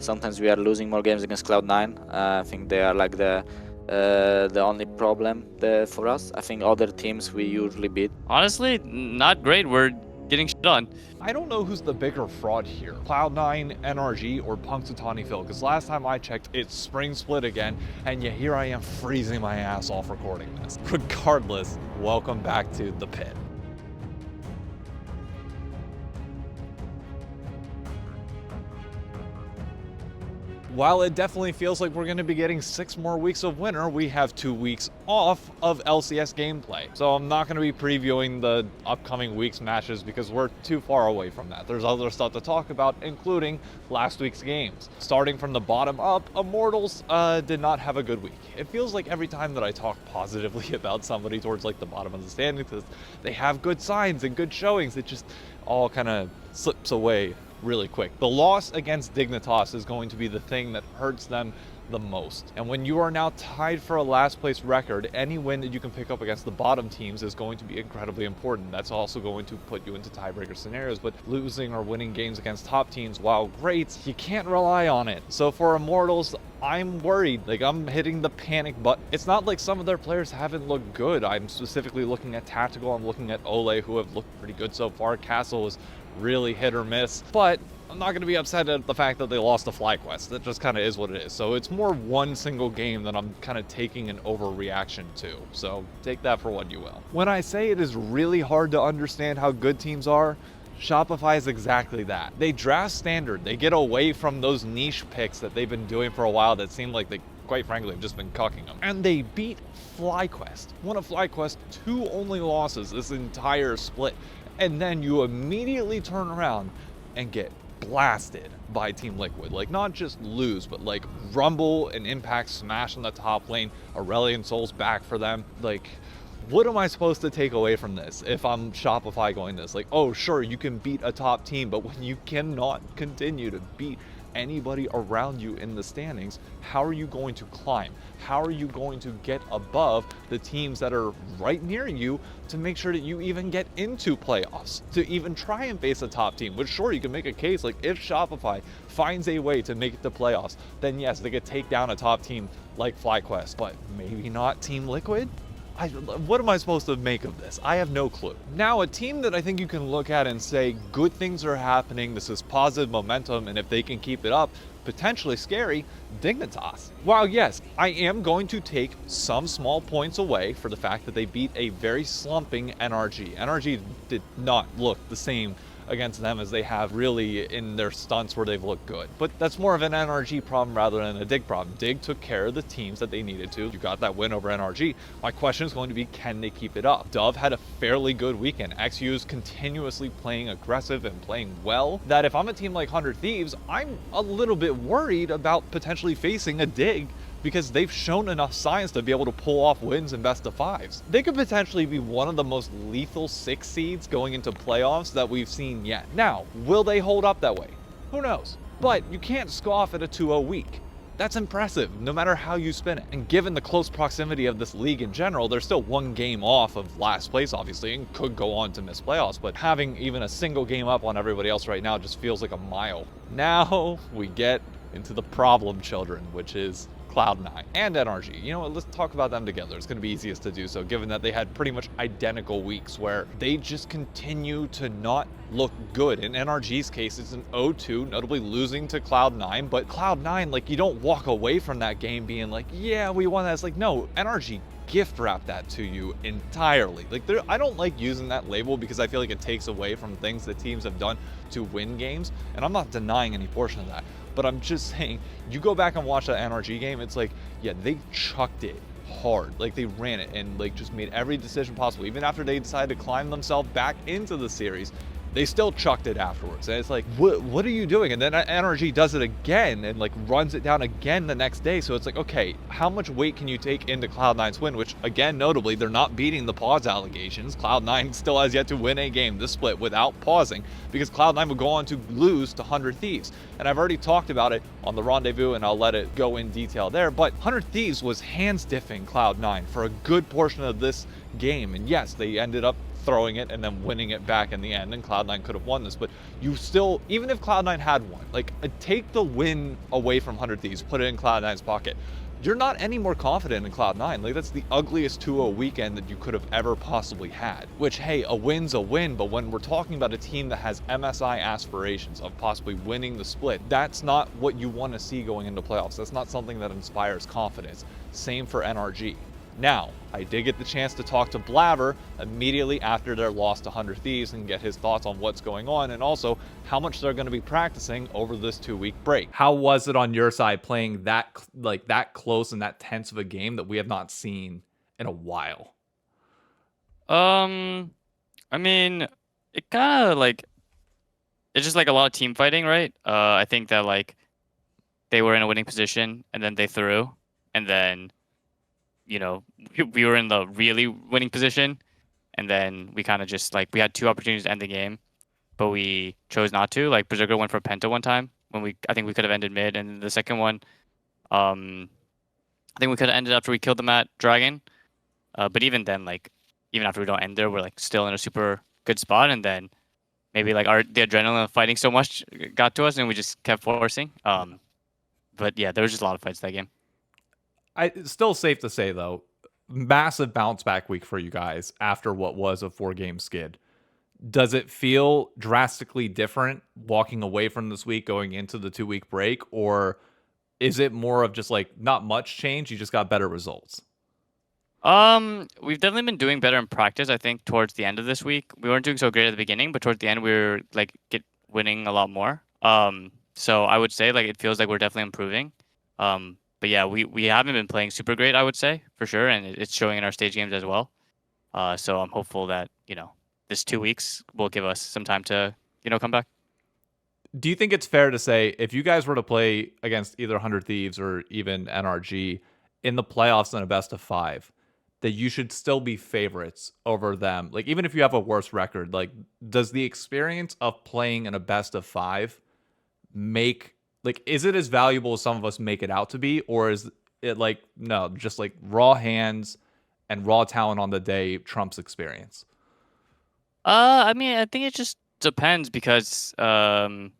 Sometimes we are losing more games against Cloud9. I think they are like the only problem for us. I think other teams we usually beat. Honestly, not great. We're getting shit on. I don't know who's the bigger fraud here, Cloud9, NRG, or Punxsutawney Phil, because last time I checked, it's spring split again, and yet here I am freezing my ass off recording this. Regardless, welcome back to The Pit. While it definitely feels like we're going to be getting 6 more weeks of winter, we have 2 weeks off of LCS gameplay. So I'm not going to be previewing the upcoming week's matches because we're too far away from that. There's other stuff to talk about, including last week's games. Starting from the bottom up, Immortals did not have a good week. It feels like every time that I talk positively about somebody towards like the bottom of the standings, because they have good signs and good showings, it just all kind of slips away really quick. The loss against Dignitas is going to be the thing that hurts them the most. And when you are now tied for a last place record, any win that you can pick up against the bottom teams is going to be incredibly important. That's also going to put you into tiebreaker scenarios, but losing or winning games against top teams, while great, you can't rely on it. So for Immortals, I'm worried. Like, I'm hitting the panic button. It's not like some of their players haven't looked good. I'm specifically looking at Tactical. I'm looking at Ole, who have looked pretty good so far. Castle is really hit or miss, but I'm not going to be upset at the fact that they lost to Flyquest. That just kind of is what it is. So it's more one single game that I'm kind of taking an overreaction to. So take that for what you will. When I say it is really hard to understand how good teams are, Shopify is exactly that. They draft standard. They get away from those niche picks that they've been doing for a while that seem like they, quite frankly, have just been cucking them. And they beat Flyquest. One of Flyquest's 2 only losses this entire split. And then you immediately turn around and get blasted by Team Liquid. Like, not just lose, but like Rumble and Impact smash on the top lane. Aurelion Sol's back for them. Like, what am I supposed to take away from this if I'm Shopify going this? Like, oh, sure, you can beat a top team, but when you cannot continue to beat anybody around you in the standings, how are you going to climb? How are you going to get above the teams that are right near you to make sure that you even get into playoffs, to even try and face a top team? Which, sure, you can make a case, like, if Shopify finds a way to make it to playoffs, then yes, they could take down a top team like Flyquest, but maybe not Team Liquid? What am I supposed to make of this? I have no clue. Now, a team that I think you can look at and say, good things are happening, this is positive momentum, and if they can keep it up, potentially scary, Dignitas. While yes, I am going to take some small points away for the fact that they beat a very slumping NRG. NRG did not look the same against them as they have really in their stunts where they've looked good. But that's more of an NRG problem rather than a Dig problem. Dig took care of the teams that they needed to. You got that win over NRG. My question is going to be, can they keep it up? Dove had a fairly good weekend. XU is continuously playing aggressive and playing well, that if I'm a team like 100 Thieves, I'm a little bit worried about potentially facing a Dig, because they've shown enough signs to be able to pull off wins in best of 5s. They could potentially be one of the most lethal 6 seeds going into playoffs that we've seen yet. Now, will they hold up that way? Who knows? But you can't scoff at a 2-0 week. That's impressive, no matter how you spin it. And given the close proximity of this league in general, they're still 1 game off of last place, obviously, and could go on to miss playoffs, but having even a single game up on everybody else right now just feels like a mile. Now we get into the problem children, which is Cloud9 and NRG. You know what, let's talk about them together. It's going to be easiest to do so, given that they had pretty much identical weeks where they just continue to not look good. In NRG's case, it's an 0-2, notably losing to Cloud9, but Cloud9, like, you don't walk away from that game being like, yeah, we won that. It's like, no, NRG gift wrap that to you entirely. Like, I don't like using that label because I feel like it takes away from things that teams have done to win games, and I'm not denying any portion of that. But I'm just saying, you go back and watch that NRG game, it's like, yeah, they chucked it hard. Like, they ran it and like just made every decision possible. Even after they decided to climb themselves back into the series, they still chucked it afterwards. And it's like, what are you doing? And then NRG does it again and like runs it down again the next day. So it's like, okay, how much weight can you take into Cloud9's win? Which, again, notably, they're not beating the pause allegations. Cloud9 still has yet to win a game this split without pausing, because Cloud9 would go on to lose to 100 Thieves. And I've already talked about it on the Rendezvous, and I'll let it go in detail there. But 100 Thieves was hands diffing Cloud9 for a good portion of this game. And yes, they ended up throwing it and then winning it back in the end, and Cloud9 could have won this. But you still, even if Cloud9 had won, like, take the win away from 100 Thieves, put it in Cloud9's pocket. You're not any more confident in Cloud9. Like, that's the ugliest 2-0 weekend that you could have ever possibly had. Which, hey, a win's a win, but when we're talking about a team that has MSI aspirations of possibly winning the split, that's not what you want to see going into playoffs. That's not something that inspires confidence. Same for NRG. Now, I did get the chance to talk to Blaber immediately after their loss to 100 Thieves and get his thoughts on what's going on, and also how much they're going to be practicing over this 2-week break. How was it on your side playing that close and that tense of a game that we have not seen in a while? I mean, it kind of like, it's just like a lot of team fighting, right? I think that like they were in a winning position and then they threw, and then we were in the really winning position, and then we kind of just like, we had 2 opportunities to end the game, but we chose not to. Like, Berserker went for Penta one time when I think we could have ended mid, and the second one, I think we could have ended after we killed them at Dragon. But even then, like, even after we don't end there, we're like still in a super good spot, and then maybe like the adrenaline of fighting so much got to us, and we just kept forcing. But yeah, there was just a lot of fights that game. It's still safe to say, though, massive bounce back week for you guys after what was a 4-game skid. Does it feel drastically different walking away from this week going into the 2-week break, or is it more of just like not much change, you just got better results? We've definitely been doing better in practice. I think towards the end of this week, we weren't doing so great at the beginning, but towards the end we were like winning a lot more. So I would say like it feels like we're definitely improving. But yeah, we haven't been playing super great, I would say, for sure, and it's showing in our stage games as well. So I'm hopeful that, this 2 weeks will give us some time to, come back. Do you think it's fair to say if you guys were to play against either 100 Thieves or even NRG in the playoffs in a best of 5, that you should still be favorites over them? Like, even if you have a worse record, like, does the experience of playing in a best of 5 is it as valuable as some of us make it out to be, or is it like, no, just like raw hands and raw talent on the day trumps experience? I mean, I think it just depends because, like,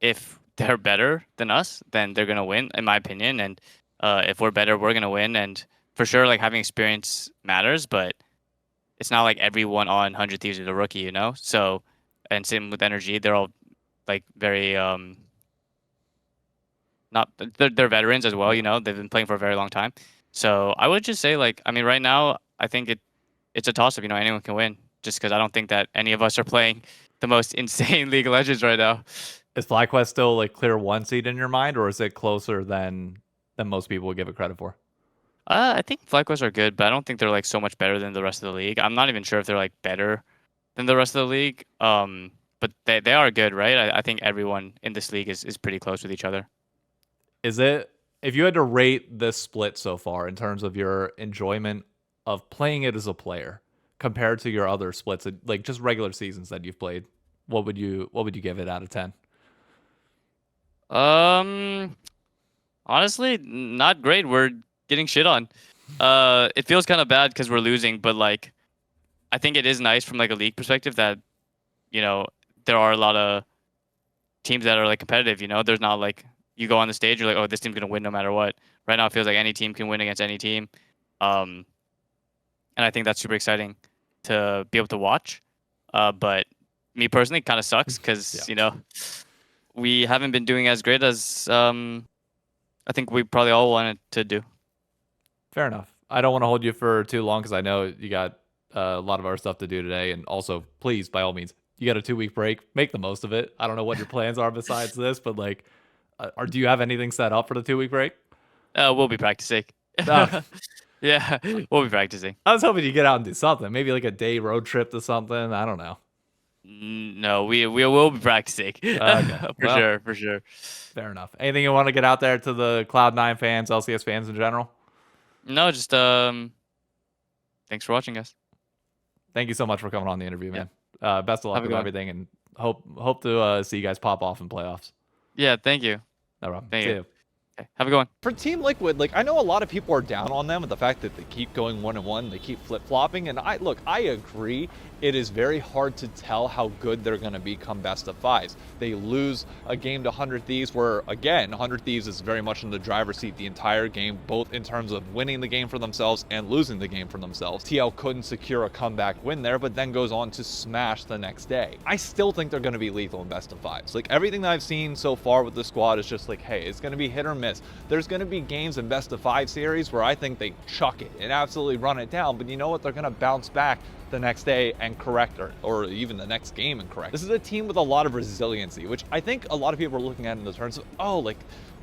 if they're better than us, then they're gonna win, in my opinion. And if we're better, we're gonna win. And for sure, like, having experience matters, but it's not like everyone on 100 Thieves is a rookie, So, and same with NRG, they're all like very not they're veterans as well. They've been playing for a very long time. So I would just say, like, I mean, right now I think it's a toss up. Anyone can win, just because I don't think that any of us are playing the most insane League of Legends right now. Is Flyquest still like clear 1 seed in your mind, or is it closer than most people would give it credit for? I think Flyquest are good, but I don't think they're like so much better than the rest of the league. I'm not even sure if they're like better than the rest of the league. But they are good, right? I think everyone in this league is pretty close with each other. Is it, if you had to rate this split so far in terms of your enjoyment of playing it as a player compared to your other splits, like just regular seasons that you've played, what would you give it out of 10? Honestly, not great. We're getting shit on. It feels kind of bad because we're losing, but like, I think it is nice from like a league perspective that, there are a lot of teams that are like competitive. There's not like you go on the stage, you're like, oh, this team's gonna win no matter what. Right now, it feels like any team can win against any team, and I think that's super exciting to be able to watch. But me personally, kind of sucks because we haven't been doing as great as I think we probably all wanted to do. Fair enough. I don't want to hold you for too long because I know you got a lot of our stuff to do today, and also, please, by all means, you got a 2-week break. Make the most of it. I don't know what your plans are besides this, but like, do you have anything set up for the 2-week break? We'll be practicing. Yeah, we'll be practicing. I was hoping you get out and do something. Maybe like a day road trip to something. I don't know. No, we will be practicing. Okay. For sure. Fair enough. Anything you want to get out there to the Cloud9 fans, LCS fans in general? No, just thanks for watching, guys. Thank you so much for coming on the interview, man. Best of luck with everything, and hope to see you guys pop off in playoffs. Yeah, thank you. No problem. Thank you. Okay, have a good one. For Team Liquid, like, I know a lot of people are down on them with the fact that they keep going 1-1, they keep flip-flopping, and I agree. It is very hard to tell how good they're going to be come best of fives. They lose a game to 100 Thieves where, again, 100 Thieves is very much in the driver's seat the entire game, both in terms of winning the game for themselves and losing the game for themselves. TL couldn't secure a comeback win there, but then goes on to smash the next day. I still think they're going to be lethal in best of fives. Like, everything that I've seen so far with the squad is just like, hey, it's going to be hit or miss. There's going to be games in best of five series where I think they chuck it and absolutely run it down, but you know what? They're going to bounce back the next day and correct, or even the next game and correct. This is a team with a lot of resiliency, which I think a lot of people are looking at in the terms of, oh, like,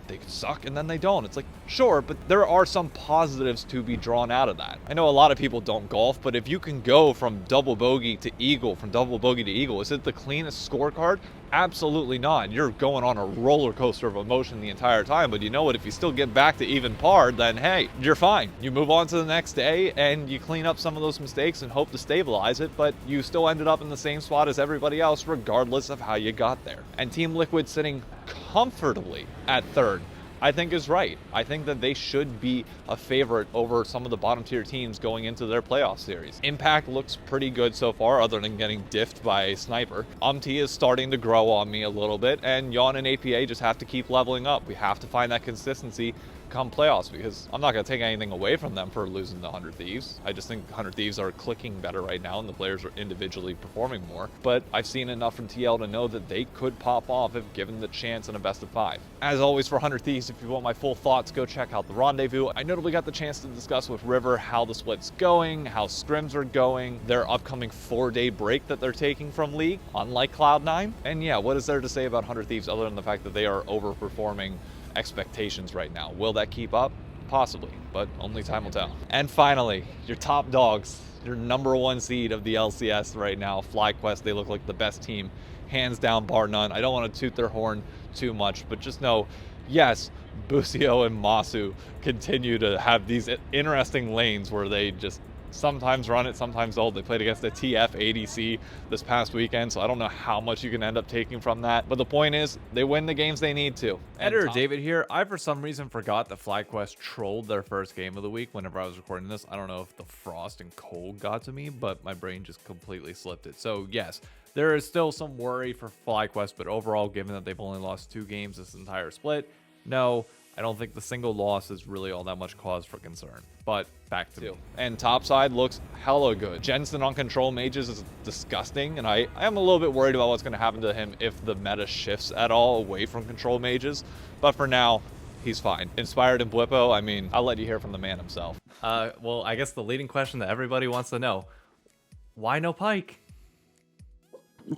they suck and then they don't. It's like, sure, but there are some positives to be drawn out of that. I know a lot of people don't golf, but if you can go from double bogey to eagle, from double bogey to eagle, is it the cleanest scorecard? Absolutely not. You're going on a roller coaster of emotion the entire time, but you know what? If you still get back to even par, then hey, you're fine. You move on to the next day and you clean up some of those mistakes and hope to stabilize it, but you still ended up in the same spot as everybody else regardless of how you got there. And Team Liquid sitting comfortably at third, I think is right. I think that they should be a favorite over some of the bottom tier teams going into their playoff series. Impact looks pretty good so far, other than getting diffed by a sniper. is starting to grow on me a little bit, and Yawn and APA just have to keep leveling up. We have to find that consistency come playoffs, because I'm not going to take anything away from them for losing the 100 Thieves. I just think 100 Thieves are clicking better right now and the players are individually performing more. But I've seen enough from TL to know that they could pop off if given the chance in a best of five. As always for 100 Thieves, if you want my full thoughts, go check out the Rendezvous. I notably got the chance to discuss with River how the split's going, how scrims are going, their upcoming 4-day break that they're taking from League, unlike Cloud9. And yeah, what is there to say about 100 Thieves other than the fact that they are overperforming expectations right now? Will that keep up? Possibly, but only time will tell. And finally, your top dogs, your number one seed of the LCS right now, Flyquest. They look like the best team, hands down, bar none. I don't want to toot their horn too much, but just know, yes, Busio and Masu continue to have these interesting lanes where they just sometimes run it, sometimes don't. They played against the TF ADC this past weekend, so I don't know how much you can end up taking from that. But the point is, they win the games they need to. Editor David here. I, for some reason, forgot that Flyquest trolled their first game of the week whenever I was recording this. I don't know if the frost and cold got to me, but my brain just completely slipped it. So, yes, there is still some worry for Flyquest, but overall, given that they've only lost 2 games this entire split, no, I don't think the single loss is really all that much cause for concern. But back to me. And topside looks hella good. Jensen on control mages is disgusting, and I am a little bit worried about what's going to happen to him if the meta shifts at all away from control mages. But for now, he's fine. Inspired in Blippo, I mean, I'll let you hear from the man himself. Well, I guess the leading question that everybody wants to know, why no Pyke?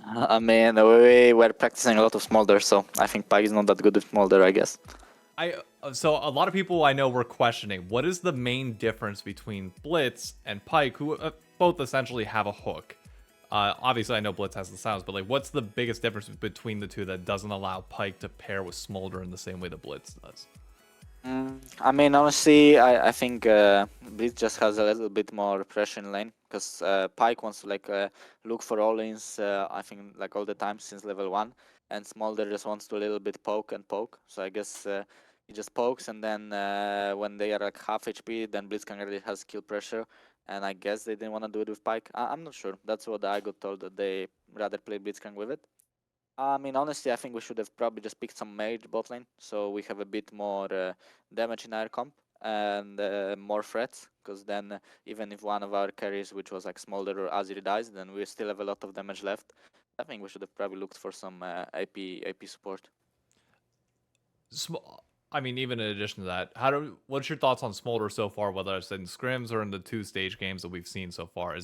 I mean, we were practicing a lot of Smolder, so I think Pike is not that good with Smolder, I guess. So a lot of people I know were questioning, what is the main difference between Blitz and Pyke, who both essentially have a hook? Obviously, I know Blitz has the sounds, but like, what's the biggest difference between the two that doesn't allow Pyke to pair with Smolder in the same way that Blitz does? I mean, honestly, I think Blitz just has a little bit more pressure in lane, because Pyke wants to like look for all-ins, I think, like all the time since level 1, and Smolder just wants to a little bit poke and poke. So I guess he just pokes, and then when they are like half HP, then Blitzcrank already has kill pressure, and I guess they didn't want to do it with Pyke. I'm not sure. That's what I got told, that they rather play Blitzcrank with it. I mean, honestly, I think we should have probably just picked some mage bot lane, so we have a bit more damage in our comp and more threats, because then even if one of our carries, which was like Smolder or Azir, dies, then we still have a lot of damage left. I think we should have probably looked for some AP support. I mean, even in addition to that, what's your thoughts on Smolder so far, whether it's in scrims or in the 2-stage games that we've seen so far?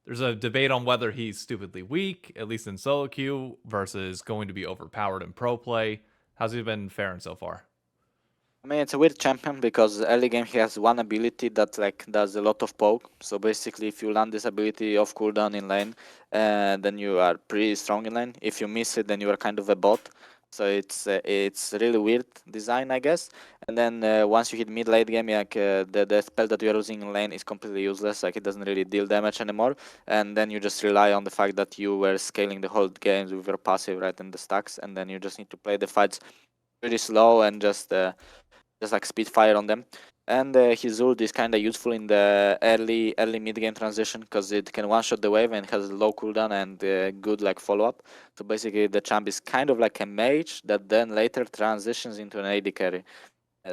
There's a debate on whether he's stupidly weak, at least in solo queue, versus going to be overpowered in pro play. How's he been faring so far? I mean, it's a weird champion, because early game he has one ability that like does a lot of poke. So basically, if you land this ability off cooldown in lane, then you are pretty strong in lane. If you miss it, then you are kind of a bot. So it's really weird design, I guess. And then once you hit mid late game, like the spell that you are using in lane is completely useless. Like, it doesn't really deal damage anymore. And then you just rely on the fact that you were scaling the whole games with your passive, right, and the stacks. And then you just need to play the fights pretty slow and just just like Spitfire on them. And his ult is kind of useful in the early mid game transition because it can one shot the wave and has low cooldown and good like follow up. So basically, the champ is kind of like a mage that then later transitions into an AD carry.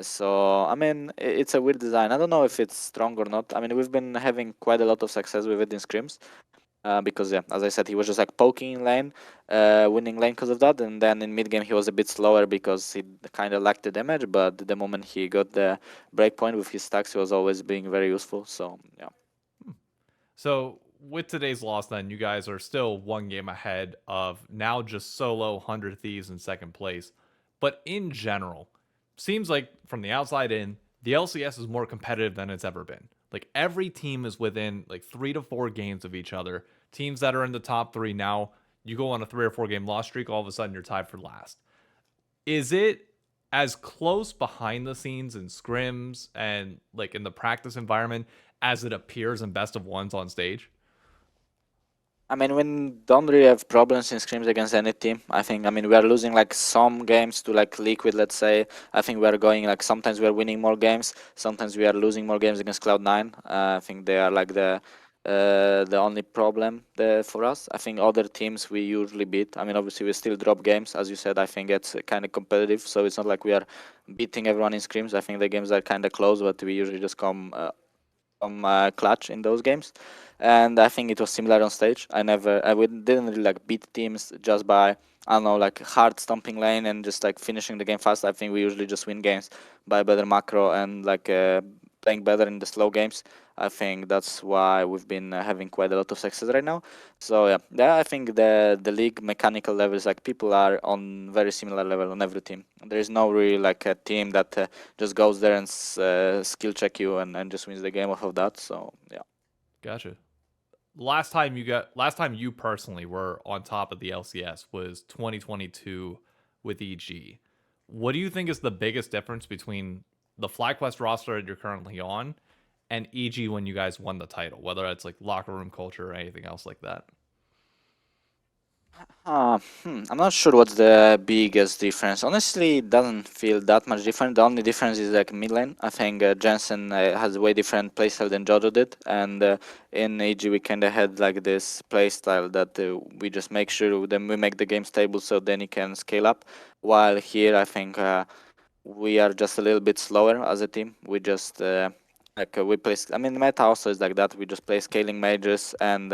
So I mean, it's a weird design. I don't know if it's strong or not. I mean, we've been having quite a lot of success with it in scrims. Because yeah, as I said, he was just like poking in lane, winning lane because of that, and then in mid game he was a bit slower because he kind of lacked the damage. But the moment he got the breakpoint with his stacks, he was always being very useful. So yeah. So with today's loss, then you guys are still one game ahead of now just solo 100 Thieves in second place. But in general, seems like from the outside in, the LCS is more competitive than it's ever been. Like every team is within like 3 to 4 games of each other. Teams that are in the top 3 now, you go on a 3 or 4 game loss streak, all of a sudden you're tied for last. Is it as close behind the scenes in scrims and like in the practice environment as it appears in best of ones on stage? I mean, we don't really have problems in scrims against any team. I think, I mean, we are losing like some games to like Liquid, let's say. I think we are going like sometimes we are winning more games, sometimes we are losing more games against Cloud9. I think they are like the only problem there for us. I think other teams we usually beat. I mean, obviously we still drop games, as you said. I think it's kind of competitive, so it's not like we are beating everyone in scrims. I think the games are kind of close, but we usually just come clutch in those games. And I think it was similar on stage. We didn't really like beat teams just by, I don't know, like hard stomping lane and just like finishing the game fast. I think we usually just win games by better macro and like playing better in the slow games. I think that's why we've been having quite a lot of success right now. So yeah, I think the league mechanical levels, like people are on very similar level on every team. There is no really like a team that just goes there and skill check you and just wins the game off of that. So yeah. Gotcha. Last time you personally were on top of the LCS was 2022 with EG. What do you think is the biggest difference between the Flyquest roster that you're currently on and EG when you guys won the title, whether it's like locker room culture or anything else like that? I'm not sure what's the biggest difference. Honestly, it doesn't feel that much different. The only difference is like mid lane. I think Jensen has a way different playstyle than Jojo did, and in AG we kind of had like this playstyle that we just make sure then we make the game stable so then you can scale up. While here, I think we are just a little bit slower as a team. We just we play. I mean, meta also is like that. We just play scaling mages and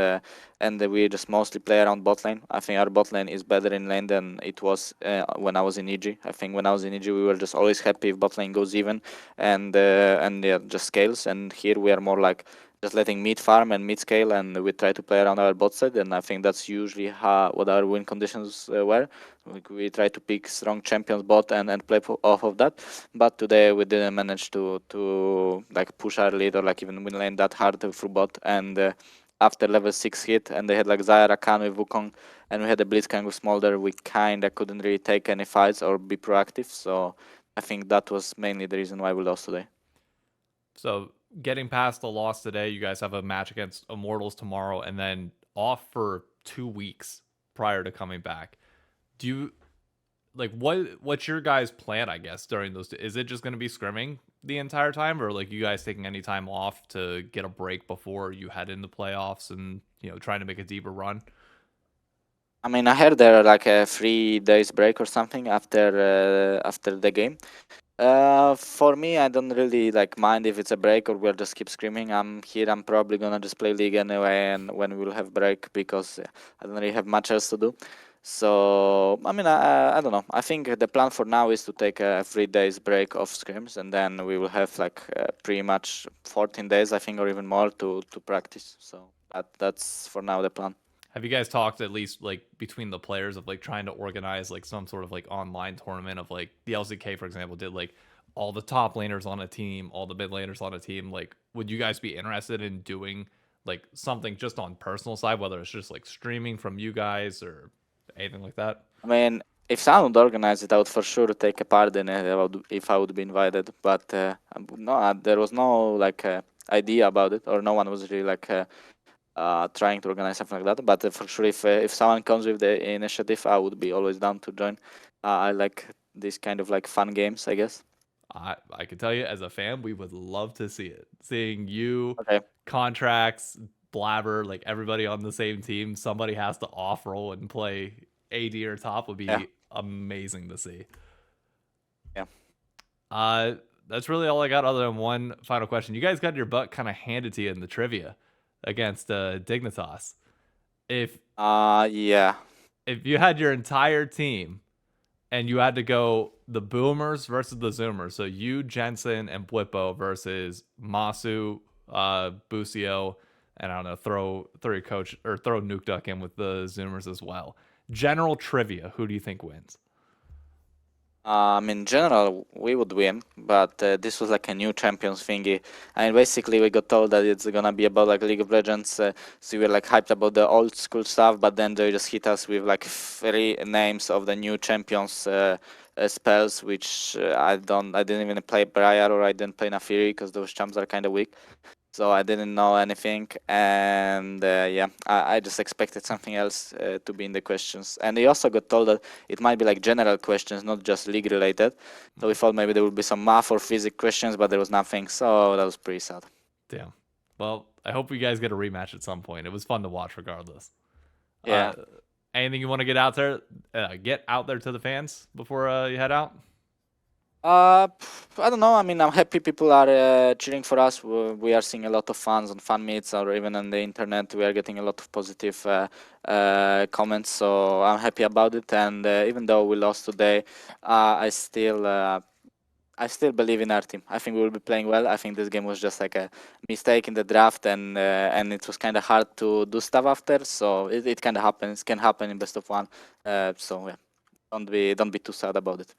we just mostly play around bot lane. I think our bot lane is better in lane than it was when I was in EG. I think when I was in EG, we were just always happy if bot lane goes even and yeah, just scales. And here we are more like just letting mid farm and mid scale, and we try to play around our bot side. And I think that's usually what our win conditions were. We try to pick strong champions bot and play off of that. But today we didn't manage to like push our lead or like even win lane that hard through bot. And after level 6 hit and they had like Zaya Rakan with Wukong and we had a Blitzcrank with Smolder, we kinda couldn't really take any fights or be proactive. So I think that was mainly the reason why we lost today. So getting past the loss today, you guys have a match against Immortals tomorrow and then off for 2 weeks prior to coming back. Do you like what's your guys' plan, I guess, during those? Is it just going to be scrimming the entire time, or like you guys taking any time off to get a break before you head into playoffs and trying to make a deeper run? I mean, I heard there are like a 3 days break or something after the game. For me, I don't really like mind if it's a break or we'll just keep screaming. I'm here. I'm probably gonna just play league anyway, and when we'll have break because I don't really have much else to do. So I mean, I don't know. I think the plan for now is to take a 3 days break off scrims, and then we will have like pretty much 14 days, I think, or even more to practice. So that's for now the plan. Have you guys talked at least like between the players of like trying to organize like some sort of like online tournament of like the LCK, for example, did like all the top laners on a team, all the mid laners on a team? Like, would you guys be interested in doing like something just on personal side, whether it's just like streaming from you guys or anything like that? I mean, if someone would organize it, I would for sure take a part in it if I would be invited. But no, there was no like idea about it, or no one was really like trying to organize something like that. But for sure, if someone comes with the initiative, I would be always down to join. I like this kind of like fun games, I guess. I can tell you, as a fan, we would love to see it. Seeing you, Okay. Contracts, Blaber, like everybody on the same team, somebody has to off-roll and play AD or top would Yeah. be amazing to see. Yeah. That's really all I got other than one final question. You guys got your butt kind of handed to you in the trivia against Dignitas. Yeah. If you had your entire team and you had to go the Boomers versus the Zoomers, so you, Jensen, and Blippo versus Masu, Busio, and I don't know, throw your coach or throw Nuke Duck in with the Zoomers as well. General trivia, who do you think wins? In general, we would win, but this was like a new champions thingy. And basically, we got told that it's gonna be about like League of Legends. So we were like hyped about the old school stuff, but then they just hit us with like 3 names of the new champions spells, which I didn't even play Briar or I didn't play Nafiri because those champs are kind of weak. So I didn't know anything, and I just expected something else to be in the questions. And we also got told that it might be like general questions, not just league related. So we thought maybe there would be some math or physics questions, but there was nothing. So that was pretty sad. Damn. Well, I hope you guys get a rematch at some point. It was fun to watch, regardless. Yeah. Anything you want to get out there to the fans before you head out? I don't know. I mean, I'm happy people are cheering for us. We are seeing a lot of fans on fan meets or even on the internet. We are getting a lot of positive comments, so I'm happy about it. And even though we lost today, I still believe in our team. I think we will be playing well. I think this game was just like a mistake in the draft, and it was kind of hard to do stuff after. So it kind of happens. Can happen in best of 1. So yeah, don't be too sad about it.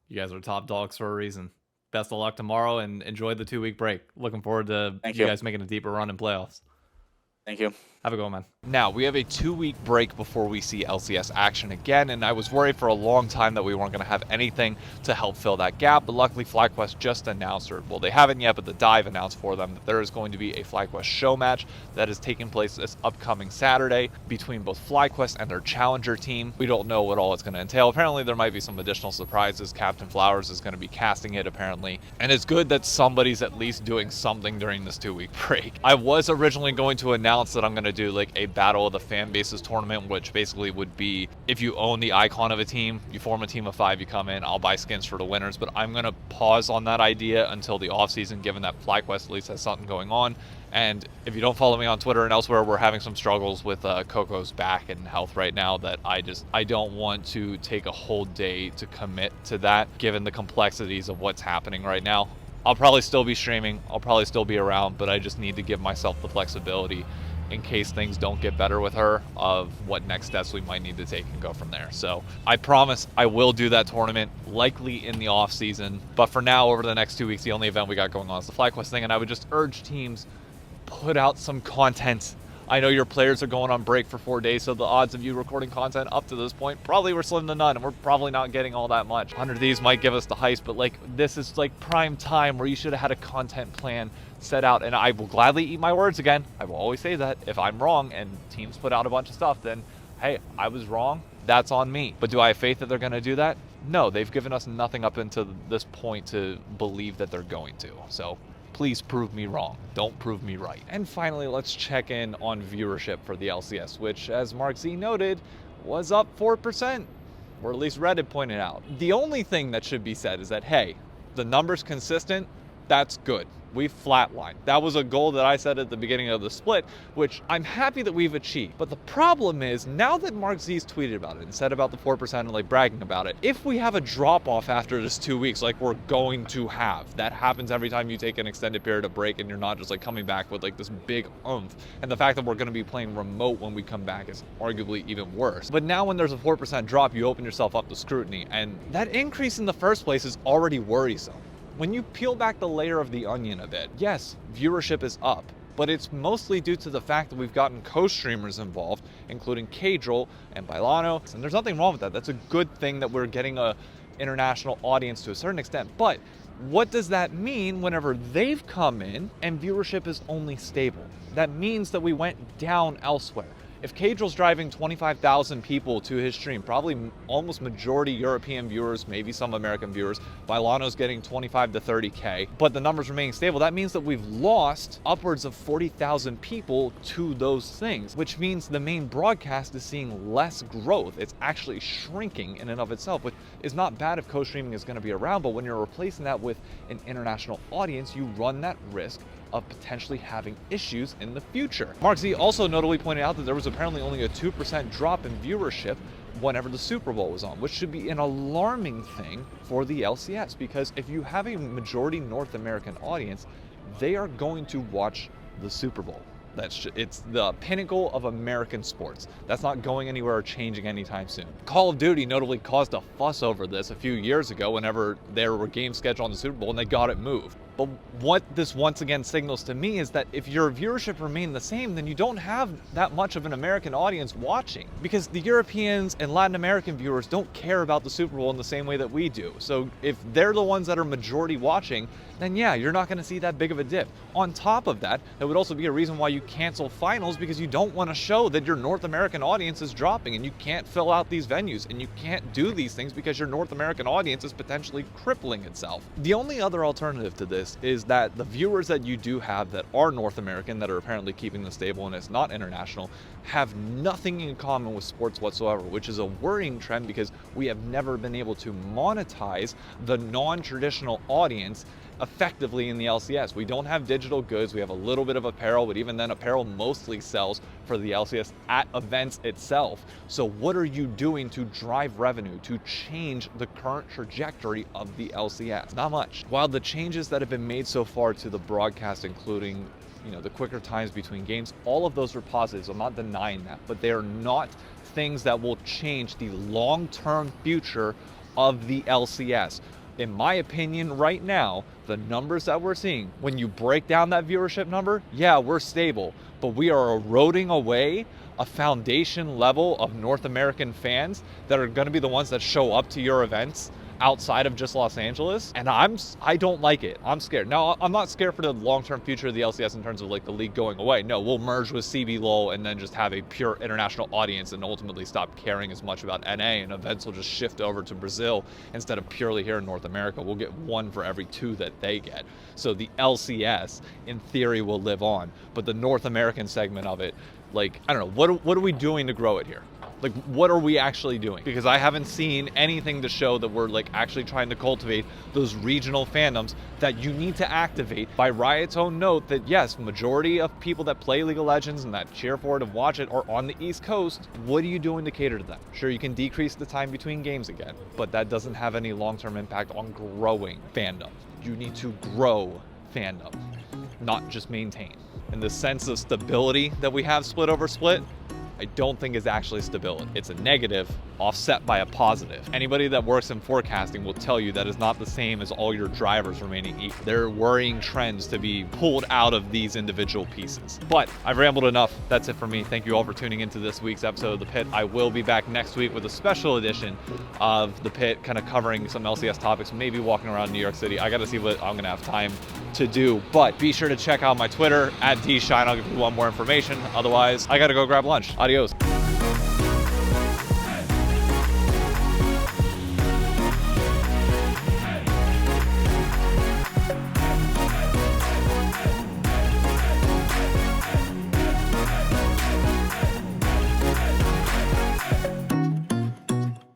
You guys are top dogs for a reason. Best of luck tomorrow and enjoy the 2-week break. Looking forward to you guys making a deeper run in playoffs. Thank you. Have a good one, man. Now, we have a 2-week break before we see LCS action again, and I was worried for a long time that we weren't going to have anything to help fill that gap, but luckily Flyquest just announced, or well, they haven't yet, but the Dive announced for them that there is going to be a Flyquest show match that is taking place this upcoming Saturday between both Flyquest and their challenger team. We don't know what all it's going to entail. Apparently, there might be some additional surprises. Captain Flowers is going to be casting it, apparently, and it's good that somebody's at least doing something during this 2-week break. I was originally going to announce that I'm going to do like a Battle of the Fan Bases tournament, which basically would be if you own the icon of a team, you form a team of 5, you come in, I'll buy skins for the winners, but I'm going to pause on that idea until the offseason, given that Flyquest at least has something going on. And if you don't follow me on Twitter and elsewhere, we're having some struggles with Coco's back and health right now that I don't want to take a whole day to commit to that, given the complexities of what's happening right now. I'll probably still be streaming, I'll probably still be around, but I just need to give myself the flexibility in case things don't get better with her of what next steps we might need to take and go from there. So I promise I will do that tournament, likely in the off season. But for now, over the next 2 weeks, the only event we got going on is the Flyquest thing. And I would just urge teams, put out some content. I know your players are going on break for 4 days, so the odds of you recording content up to this point probably were slim to none, and we're probably not getting all that much. 100 of these might give us the heist, but like this is like prime time where you should have had a content plan set out, and I will gladly eat my words again. I will always say that if I'm wrong and teams put out a bunch of stuff, then hey, I was wrong. That's on me. But do I have faith that they're going to do that? No, they've given us nothing up until this point to believe that they're going to. So please prove me wrong. Don't prove me right. And finally, let's check in on viewership for the LCS, which, as Mark Z noted, was up 4%, or at least Reddit pointed out. The only thing that should be said is that, hey, the number's consistent, that's good. We've flatlined. That was a goal that I set at the beginning of the split, which I'm happy that we've achieved. But the problem is, now that Mark Z's tweeted about it and said about the 4% and like bragging about it, if we have a drop off after this 2 weeks, like we're going to have, that happens every time you take an extended period of break and you're not just like coming back with like this big oomph. And the fact that we're going to be playing remote when we come back is arguably even worse. But now when there's a 4% drop, you open yourself up to scrutiny. And that increase in the first place is already worrisome. When you peel back the layer of the onion a bit, yes, viewership is up, but it's mostly due to the fact that we've gotten co-streamers involved, including Kadril and Bailano, and there's nothing wrong with that. That's a good thing that we're getting a international audience to a certain extent, but what does that mean whenever they've come in and viewership is only stable? That means that we went down elsewhere. If Cadrill's driving 25,000 people to his stream, probably almost majority European viewers, maybe some American viewers, Bailano's getting 25 to 30K, but the numbers remaining stable, that means that we've lost upwards of 40,000 people to those things, which means the main broadcast is seeing less growth. It's actually shrinking in and of itself, which is not bad if co-streaming is going to be around, but when you're replacing that with an international audience, you run that risk of potentially having issues in the future. Mark Z also notably pointed out that there was apparently only a 2% drop in viewership whenever the Super Bowl was on, which should be an alarming thing for the LCS, because if you have a majority North American audience, they are going to watch the Super Bowl. It's the pinnacle of American sports. That's not going anywhere or changing anytime soon. Call of Duty notably caused a fuss over this a few years ago whenever there were games scheduled on the Super Bowl and they got it moved. But what this once again signals to me is that if your viewership remained the same, then you don't have that much of an American audience watching, because the Europeans and Latin American viewers don't care about the Super Bowl in the same way that we do. So if they're the ones that are majority watching, then yeah, you're not going to see that big of a dip. On top of that, it would also be a reason why you cancel finals, because you don't want to show that your North American audience is dropping, and you can't fill out these venues, and you can't do these things because your North American audience is potentially crippling itself. The only other alternative to this is that the viewers that you do have that are North American, that are apparently keeping this stable and it's not international, have nothing in common with sports whatsoever, which is a worrying trend because we have never been able to monetize the non-traditional audience effectively in the LCS. We don't have digital goods, we have a little bit of apparel, but even then apparel mostly sells for the LCS at events itself. So what are you doing to drive revenue, to change the current trajectory of the LCS? Not much. While the changes that have been made so far to the broadcast, including the quicker times between games, all of those are positives. I'm not denying that, but they are not things that will change the long-term future of the LCS. In my opinion, right now, the numbers that we're seeing, when you break down that viewership number, yeah, we're stable, but we are eroding away a foundation level of North American fans that are going to be the ones that show up to your events outside of just Los Angeles, and I don't like it. I'm scared. Now, I'm not scared for the long-term future of the LCS in terms of like the league going away. No, we'll merge with CBLOL and then just have a pure international audience and ultimately stop caring as much about NA, and events will just shift over to Brazil instead of purely here in North America. We'll get one for every two that they get. So the LCS, in theory, will live on, but the North American segment of it, like, I don't know, what are we doing to grow it here? Like, what are we actually doing? Because I haven't seen anything to show that we're like actually trying to cultivate those regional fandoms that you need to activate. By Riot's own note that yes, majority of people that play League of Legends and that cheer for it and watch it are on the East Coast. What are you doing to cater to them? Sure, you can decrease the time between games again, but that doesn't have any long-term impact on growing fandom. You need to grow fandom, not just maintain. And the sense of stability that we have split over split, I don't think is actually stability. It's a negative offset by a positive. Anybody that works in forecasting will tell you that is not the same as all your drivers remaining equal. There are worrying trends to be pulled out of these individual pieces. But I've rambled enough. That's it for me. Thank you all for tuning into this week's episode of The Pit. I will be back next week with a special edition of The Pit, kind of covering some LCS topics, maybe walking around New York City. I got to see what I'm going to have time to do. But be sure to check out my Twitter, @DShine. I'll give you one more information. Otherwise, I got to go grab lunch. Adios.